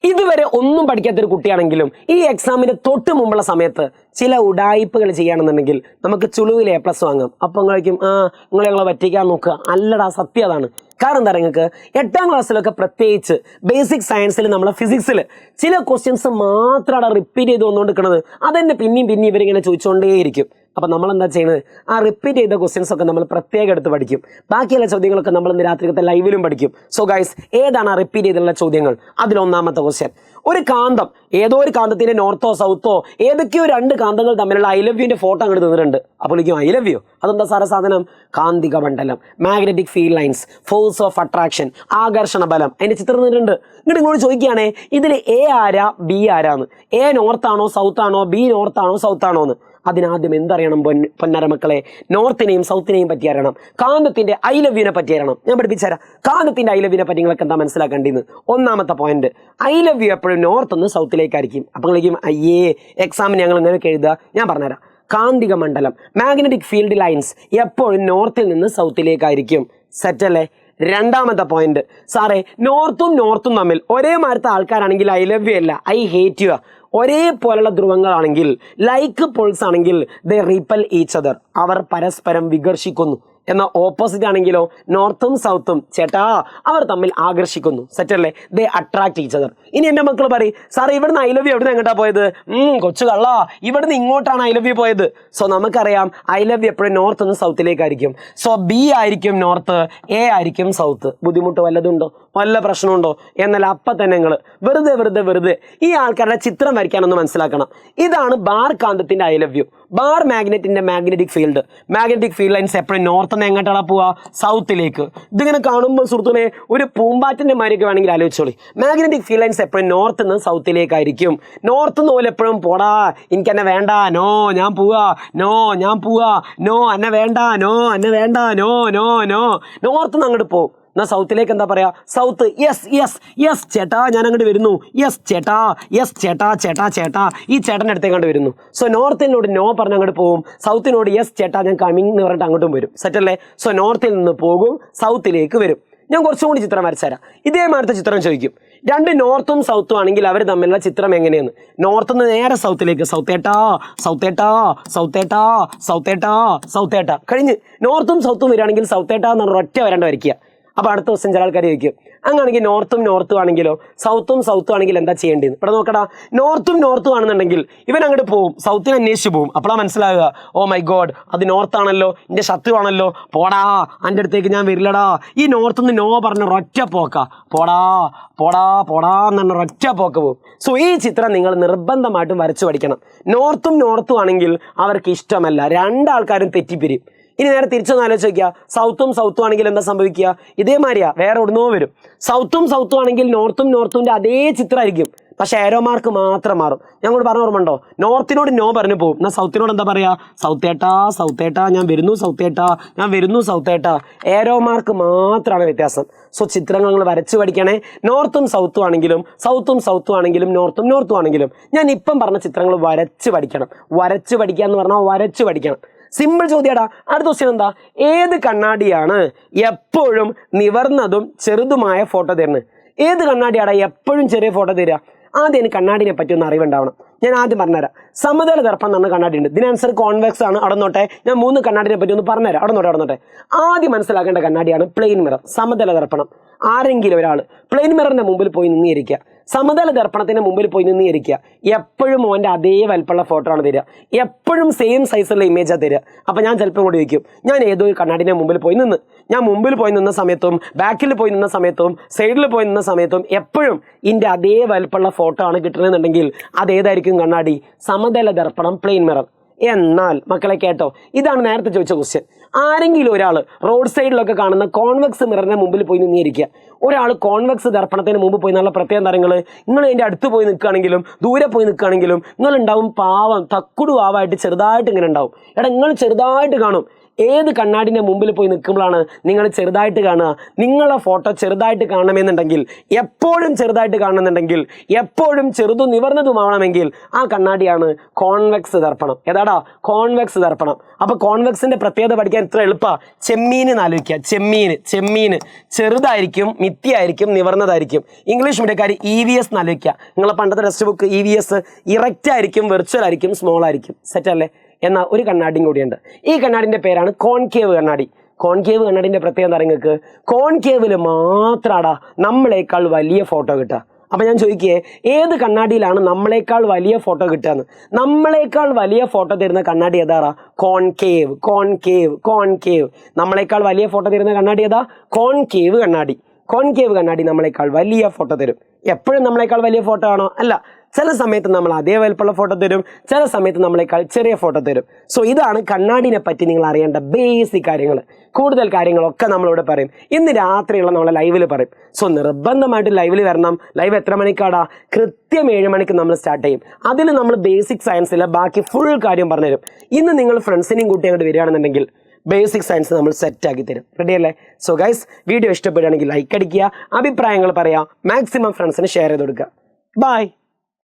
ഇതുവരെ ഒന്നും പഠിക്കാത്തൊരു കുട്ടിയാണെങ്കിലും ഈ എക്സാമിന് തൊട്ട് മുമ്പുള്ള സമയത്ത് ചില ഉടായിപ്പുകൾ ചെയ്യുകയാണെന്നുണ്ടെങ്കിൽ നമുക്ക് ചുളുവിൽ A+ വാങ്ങാം. അപ്പം നിങ്ങളായിരിക്കും ഞങ്ങളെ പറ്റിക്കാൻ നോക്കുക. അല്ലടാ, സത്യം അതാണ്. കാരണം എന്താ, നിങ്ങൾക്ക് 8ാം ക്ലാസ്സിലൊക്കെ പ്രത്യേകിച്ച് ബേസിക് സയൻസിൽ നമ്മളെ ഫിസിക്സിൽ ചില ക്വസ്റ്റ്യൻസ് മാത്രമാണ് റിപ്പീറ്റ് ചെയ്ത് വന്നുകൊണ്ടിരിക്കുന്നത്. അതെന്നെ പിന്നെയും ഇവരിങ്ങനെ ചോദിച്ചുകൊണ്ടേയിരിക്കും. അപ്പം നമ്മളെന്താ ചെയ്യുന്നത്, ആ റിപ്പീറ്റ് ചെയ്ത ക്വസ്റ്റ്യൻസ് ഒക്കെ നമ്മൾ പ്രത്യേകം എടുത്ത് പഠിക്കും. ബാക്കിയുള്ള ചോദ്യങ്ങളൊക്കെ നമ്മൾ ഇന്ന് രാത്രിക്കത്തെ ലൈവിലും പഠിക്കും. സോ ഗൈസ്, ഏതാണ് ആ റിപ്പീറ്റ് ചെയ്തുള്ള ചോദ്യങ്ങൾ? അതിലൊന്നാമത്തെ ക്വസ്റ്റ്യൻ, ഒരു കാന്തം, ഏതോ ഒരു കാന്തത്തിന്റെ നോർത്തോ സൗത്തോ ഏതൊക്കെയോ 2 കാന്തങ്ങൾ തമ്മിലുള്ള ഐ ലവ് യുവിന്റെ ഫോട്ടോ അങ്ങോട്ട് തന്നിട്ടുണ്ട്. അപ്പോഴേക്കും ഐ ലവ് യു, അതെന്താ സാറേ സാധനം? കാന്തിക മണ്ഡലം, magnetic field lines, force of attraction, ആകർഷണ ബലം, അതിന്റെ ചിത്രം തന്നിട്ടുണ്ട്. ഇങ്ങോട്ട് ചോദിക്കുകയാണേ, ഇതിൽ A ആരാ B ആരാന്ന്? A നോർത്താണോ സൗത്താണോ, B നോർത്താണോ സൗത്താണോ എന്ന്? അതിനാദ്യം എന്തറിയണം പൊന്നര മക്കളെ? നോർത്തിനെയും സൗത്തിനെയും പറ്റി അറിയണം. കാന്തത്തിന്റെ ഐ ലവ് യുവിനെ പറ്റി അറിയണം. ഞാൻ പഠിപ്പിച്ചുതരാം. കാന്തത്തിന്റെ ഐ ലവ് യുവിനെ പറ്റി നിങ്ങൾക്ക് എന്താ മനസ്സിലാക്കേണ്ടത്? ഒന്നാമത്തെ പോയിന്റ്, ഐ ലവ് യു എപ്പോഴും നോർത്ത് നിന്ന് സൗത്തിലേക്കായിരിക്കും. അപ്പോഴേക്കും അയ്യേ, എക്സാമിന് ഞങ്ങൾ ഇങ്ങനെ എഴുതുക. ഞാൻ പറഞ്ഞുതരാം. കാന്തിക മണ്ഡലം, മാഗ്നറ്റിക് ഫീൽഡ് ലൈൻസ് എപ്പോഴും നോർത്തിൽ നിന്ന് സൗത്തിലേക്കായിരിക്കും. സെറ്റല്ലേ? രണ്ടാമത്തെ പോയിന്റ്, സാറേ നോർത്തും തമ്മിൽ ഒരേ മാരത്തെ ആൾക്കാരാണെങ്കിൽ ഐ ലവ് യു അല്ല, ഐ ഹേറ്റ് യു. ഒരേപോലുള്ള ധ്രുവങ്ങളാണെങ്കിൽ, ലൈക്ക് പോൾസ് ആണെങ്കിൽ, ദേ റീപ്പൽ ഈച്ച് അതർ, അവർ പരസ്പരം വികർഷിക്കുന്നു. എന്നാൽ ഓപ്പോസിറ്റ് ആണെങ്കിലോ, നോർത്തും സൗത്തും ചേട്ടാ അവർ തമ്മിൽ ആകർഷിക്കുന്നു. സെറ്റല്ലേ? ദേ അട്രാക്ട് ഈച്ച് അതർ. ഇനി എൻ്റെ മക്കൾ പറയും, സാർ ഇവിടുന്ന് ഐ ലവ് യു എവിടുന്ന് എങ്ങോട്ടാ പോയത്? കൊച്ചു കള്ളാ, ഇവിടുന്ന് ഇങ്ങോട്ടാണ് ഐ ലവ് യു പോയത്. സോ നമുക്കറിയാം ഐ ലവ് യു എപ്പോഴും നോർത്ത് നിന്ന് സൗത്തിലേക്കായിരിക്കും. സോ B ആയിരിക്കും നോർത്ത്, A ആയിരിക്കും സൗത്ത്. ബുദ്ധിമുട്ട് വല്ലതുണ്ടോ? വല്ല പ്രശ്നമുണ്ടോ? എന്നാൽ അപ്പം തന്നെ നിങ്ങൾ വെറുതെ ഈ ആൾക്കാരുടെ ചിത്രം വരയ്ക്കാനൊന്ന് മനസ്സിലാക്കണം. ഇതാണ് ബാർ കാന്തത്തിന്റെ ഐ ലവ് യു. ബാർ മാഗ്നറ്റിന്റെ മാഗ്നറ്റിക് ഫീൽഡ് ലൈൻസ് എപ്പോഴും നോർത്ത് നിന്ന് എങ്ങോട്ടാണ് പോവുക? സൗത്തിലേക്ക്. ഇതിങ്ങനെ കാണുമ്പോൾ സുഹൃത്തുക്കളെ ഒരു പൂമ്പാറ്റിന്റെ മാരിയൊക്കെ വേണമെങ്കിൽ ആലോചിച്ചോളി. മാഗ്നറ്റിക് ഫീൽഡ് ലൈൻസ് എപ്പോഴും നോർത്ത് നിന്ന് സൗത്തിലേക്കായിരിക്കും. നോർത്ത് നിന്ന് പോലെ എപ്പോഴും പോടാ, എനിക്ക് എന്നെ വേണ്ട, നോ ഞാൻ പോവാ, നോ ഞാൻ പോവാ, നോ എന്നെ വേണ്ട, നോ എന്നെ വേണ്ട, നോ നോ നോ. നോർത്ത് നിന്ന് അങ്ങോട്ട് പോകും. എന്നാൽ സൗത്തിലേക്ക് എന്താ പറയാ? സൗത്ത് യെസ് ചേട്ടാ ഞാൻ അങ്ങോട്ട് വരുന്നു, യെസ് ചേട്ടാ ചേട്ടാ ഈ ചേട്ടൻ്റെ അടുത്തേക്ക് അങ്ങോട്ട് വരുന്നു. സോ നോർത്തിനോട് നോ പറഞ്ഞ് അങ്ങോട്ട് പോകും, സൗത്തിനോട് യെസ് ചേട്ടാ ഞാൻ കമ്മിങ് എന്ന് പറഞ്ഞിട്ട് അങ്ങോട്ടും വരും. സെറ്റല്ലേ? സോ നോർത്തിൽ നിന്ന് പോകും, സൗത്തിലേക്ക് വരും. ഞാൻ കുറച്ചും കൂടി ചിത്രം വരച്ചുതരാം. ഇതേമാതിരത്തെ ചിത്രം ചോദിക്കും. 2 നോർത്തും സൗത്തും ആണെങ്കിൽ അവർ തമ്മിലുള്ള ചിത്രം എങ്ങനെയാണ്? നോർത്ത് നിന്ന് നേരെ സൗത്തിലേക്ക്, സൗത്തേട്ടാ കഴിഞ്ഞ് നോർത്തും സൗത്തും വരികയാണെങ്കിൽ സൗത്തേട്ടാ എന്ന് പറഞ്ഞ ഒറ്റ വരണ്ട വരയ്ക്കുക. അപ്പോൾ അടുത്ത ദിവസം ചില ആൾക്കാർ ചോദിക്കും, അങ്ങാണെങ്കിൽ നോർത്തും ആണെങ്കിലോ, സൗത്തും ആണെങ്കിൽ എന്താ ചെയ്യേണ്ടത്? ഇവിടെ നോക്കടാ, നോർത്തും ആണെന്നുണ്ടെങ്കിൽ ഇവൻ അങ്ങോട്ട് പോവും, സൗത്തിനെ അന്വേഷിച്ച് പോവും. അപ്പോഴാണ് മനസ്സിലാകുക, ഓ മൈ ഗോഡ് അത് നോർത്താണല്ലോ, എൻ്റെ ശത്രുവാണല്ലോ, പോടാ എൻ്റെ അടുത്തേക്ക് ഞാൻ വരില്ലടാ. ഈ നോർത്ത് നിന്ന് നോ പറഞ്ഞ ഒറ്റ പോക്ക, പോടാ എന്ന് പറഞ്ഞ ഒറ്റ പോക്ക് പോവും. സോ ഈ ചിത്രം നിങ്ങൾ നിർബന്ധമായിട്ടും വരച്ചു പഠിക്കണം. നോർത്തും ആണെങ്കിൽ അവർക്ക് ഇഷ്ടമല്ല, 2 ആൾക്കാരും തെറ്റിപ്പിരിയും. ഇനി നേരെ തിരിച്ചൊന്ന് ആലോചിച്ച് നോക്കിയാൽ, സൗത്തും ആണെങ്കിൽ എന്താ സംഭവിക്കുക? ഇതേമാതിരിയാ, വേറെ എവിടുന്നോ വരും. സൗത്തും ആണെങ്കിൽ നോർത്തും അതേ ചിത്രമായിരിക്കും, പക്ഷെ ഏരോ മാർക്ക് മാത്രം മാറും. ഞാൻ കൂടെ പറഞ്ഞ ഓർമ്മ ഉണ്ടോ? നോർത്തിനോട് നോ പറഞ്ഞു പോകും, എന്നാൽ സൗത്തിനോട് എന്താ പറയാ? സൗത്തേട്ടാ ഞാൻ വരുന്നു സൗത്തേട്ടാ. ഏരോ മാർക്ക് മാത്രമാണ് വ്യത്യാസം. സോ ചിത്രങ്ങൾ നിങ്ങൾ വരച്ചു പഠിക്കണേ. നോർത്തും സൗത്തും ആണെങ്കിലും നോർത്തും ആണെങ്കിലും ഞാൻ ഇപ്പം പറഞ്ഞ ചിത്രങ്ങൾ വരച്ച് പഠിക്കണം. വരച്ച് പഠിക്കുക എന്ന് പറഞ്ഞാൽ വരച്ച് പഠിക്കണം. സിമ്പിൾ ചോദ്യടാ. അടുത്ത ക്വസ്റ്റ്യൻ എന്താ? ഏത് കണ്ണാടിയാണ് എപ്പോഴും നിവർന്നതും ചെറുതുമായ ഫോട്ടോ തരുന്നത്? ഏത് കണ്ണാടിയാടാ എപ്പോഴും ചെറിയ ഫോട്ടോ തരിക? ആദ്യം എനിക്ക് കണ്ണാടിനെ പറ്റി ഒന്ന് അറിവുണ്ടാവണം. ഞാൻ ആദ്യം പറഞ്ഞുതരാം. സമതല ദർപ്പണം എന്ന് പറഞ്ഞ കണ്ണാടി ഉണ്ട്. ഇതിന് ആൻസർ കോൺവെക്സ് ആണ്. അവിടെ നോട്ടെ, ഞാൻ 3 കണ്ണാടിനെ പറ്റി ഒന്ന് പറഞ്ഞുതരാം. അവിടെ നോട്ടെ. ആദ്യം മനസ്സിലാക്കേണ്ട കണ്ണാടിയാണ് പ്ലെയിൻ മിറർ, സമതല ദർപ്പണം. ആരെങ്കിലും ഒരാൾ പ്ലെയിൻ മിററിന്റെ മുമ്പിൽ പോയി നിന്നിരിക്കുക, സമതല ദർപ്പണത്തിന്റെ മുമ്പിൽ പോയി നിന്നിരിക്കുക, എപ്പോഴും ഓൻ്റെ അതേ വലുപ്പമുള്ള ഫോട്ടോ ആണ് തരിക, എപ്പോഴും സെയിം സൈസുള്ള ഇമേജാണ് തരിക. അപ്പം ഞാൻ ചിലപ്പോൾ കൂടി ചോദിക്കും, ഞാൻ ഏതോ ഒരു കണ്ണാടിനെ മുമ്പിൽ പോയി നിന്ന്, ഞാൻ മുമ്പിൽ പോയി നിന്ന സമയത്തും ബാക്കിൽ പോയി നിന്ന സമയത്തും സൈഡിൽ പോയി നിന്ന സമയത്തും എപ്പോഴും ഇതിൻ്റെ അതേ വലുപ്പമുള്ള ഫോട്ടോ ആണ് കിട്ടണമെന്നുണ്ടെങ്കിൽ അതേതായിരിക്കും കണ്ണാടി? സമതല ദർപ്പണം, പ്ലെയിൻ മിറർ. എന്നാൽ മക്കളെ കേട്ടോ, ഇതാണ് നേരത്തെ ചോദിച്ച ക്വസ്റ്റ്യൻ. ആരെങ്കിലും ഒരാൾ റോഡ് സൈഡിലൊക്കെ കാണുന്ന കോൺവെക്സ് മിററിന്റെ മുമ്പിൽ പോയി നിന്നിരിക്കുക. ഒരാൾ കോൺവെക്സ് ദർപ്പണത്തിന് മുമ്പ് പോയി നല്ല പ്രത്യേകം കാര്യങ്ങൾ, നിങ്ങൾ അതിൻ്റെ അടുത്ത് പോയി നിൽക്കുകയാണെങ്കിലും ദൂരെ പോയി നിൽക്കുകയാണെങ്കിലും നിങ്ങൾ ഉണ്ടാവും പാവം തക്കുടു ആവായിട്ട് ചെറുതായിട്ട് ഇങ്ങനെ ഉണ്ടാവും. നിങ്ങൾ ചെറുതായിട്ട് കാണും. ഏത് കണ്ണാടിൻ്റെ മുമ്പിൽ പോയി നിൽക്കുമ്പോഴാണ് നിങ്ങൾ ചെറുതായിട്ട് കാണുക? നിങ്ങളെ ഫോട്ടോ ചെറുതായിട്ട് കാണണമെന്നുണ്ടെങ്കിൽ, എപ്പോഴും ചെറുതായിട്ട് കാണണമെന്നുണ്ടെങ്കിൽ, എപ്പോഴും ചെറുതും നിവർന്നതുമാവണമെങ്കിൽ ആ കണ്ണാടിയാണ് കോൺവെക്സ് ദർപ്പണം. ഏതാടാ? കോൺവെക്സ് ദർപ്പണം. അപ്പോൾ കോൺവെക്സിൻ്റെ പ്രത്യേകത പഠിക്കാൻ ഇത്ര എളുപ്പമാണ്. ചെമ്മീൻ ആലോചിക്കുക. ചെമ്മീൻ ചെറുതായിരിക്കും, മിത്തിയായിരിക്കും, നിവർന്നതായിരിക്കും. ഇംഗ്ലീഷ് മീഡിയക്കാർ EVS ആലോചിക്കുക. നിങ്ങളെ പണ്ടത്തെ ടെക്സ്റ്റ് ബുക്ക് EVS ഇറക്റ്റ് ആയിരിക്കും, വെർച്വൽ ആയിരിക്കും, സ്മോൾ ആയിരിക്കും. സെറ്റല്ലേ? എന്നാൽ ഒരു കണ്ണാടിയും കൂടിയുണ്ട്. ഈ കണ്ണാടിൻ്റെ പേരാണ് കോൺകേവ് കണ്ണാടി. കോൺകേവ് കണ്ണാടിൻ്റെ പ്രത്യേകത എന്താ നിങ്ങൾക്ക്? കോൺകേവിൽ മാത്രാടാ നമ്മളെക്കാൾ വലിയ ഫോട്ടോ കിട്ടുക. അപ്പം ഞാൻ ചോദിക്കേ, ഏത് കണ്ണാടിയിലാണ് നമ്മളെക്കാൾ വലിയ ഫോട്ടോ കിട്ടുകയെന്ന്? നമ്മളെക്കാൾ വലിയ ഫോട്ടോ തരുന്ന കണ്ണാടി ഏതാറാ? കോൺകേവ്. നമ്മളെക്കാൾ വലിയ ഫോട്ടോ തരുന്ന കണ്ണാടി ഏതാ? കോൺകേവ് കണ്ണാടി. കോൺകേവ് കണ്ണാടി നമ്മളെക്കാൾ വലിയ ഫോട്ടോ തരും. എപ്പോഴും നമ്മളെക്കാൾ വലിയ ഫോട്ടോ ആണോ? അല്ല. ചില സമയത്ത് നമ്മൾ അതേ വലുപ്പമുള്ള ഫോട്ടോ തരും, ചില സമയത്ത് നമ്മളെക്കാൾ ചെറിയ ഫോട്ടോ തരും. സോ ഇതാണ് കണ്ണാടിനെ പറ്റി നിങ്ങൾ അറിയേണ്ട ബേസിക് കാര്യങ്ങൾ. കൂടുതൽ കാര്യങ്ങളൊക്കെ നമ്മളിവിടെ പറയും. ഇന്ന് രാത്രിയുള്ള നമ്മളെ ലൈവിൽ പറയും. സോ നിർബന്ധമായിട്ട് ലൈവിൽ വരണം. ലൈവ് എത്ര മണിക്കാടാ? കൃത്യം 7 മണിക്ക് നമ്മൾ സ്റ്റാർട്ട് ചെയ്യും. അതിൽ നമ്മൾ ബേസിക് സയൻസിലെ ബാക്കി ഫുൾ കാര്യം പറഞ്ഞുതരും. ഇന്ന് നിങ്ങൾ ഫ്രണ്ട്സിനെയും കൂട്ടി അങ്ങോട്ട് വരികയാണെന്നുണ്ടെങ്കിൽ ബേസിക് സയൻസ് നമ്മൾ സെറ്റാക്കി തരും. റെഡി അല്ലേ? സോ ഗൈസ്, വീഡിയോ ഇഷ്ടപ്പെടുകയാണെങ്കിൽ ലൈക്ക് അടിക്കുക, അഭിപ്രായങ്ങൾ പറയാം, മാക്സിമം ഫ്രണ്ട്സിന് ഷെയർ ചെയ്ത് കൊടുക്കുക. ബൈ.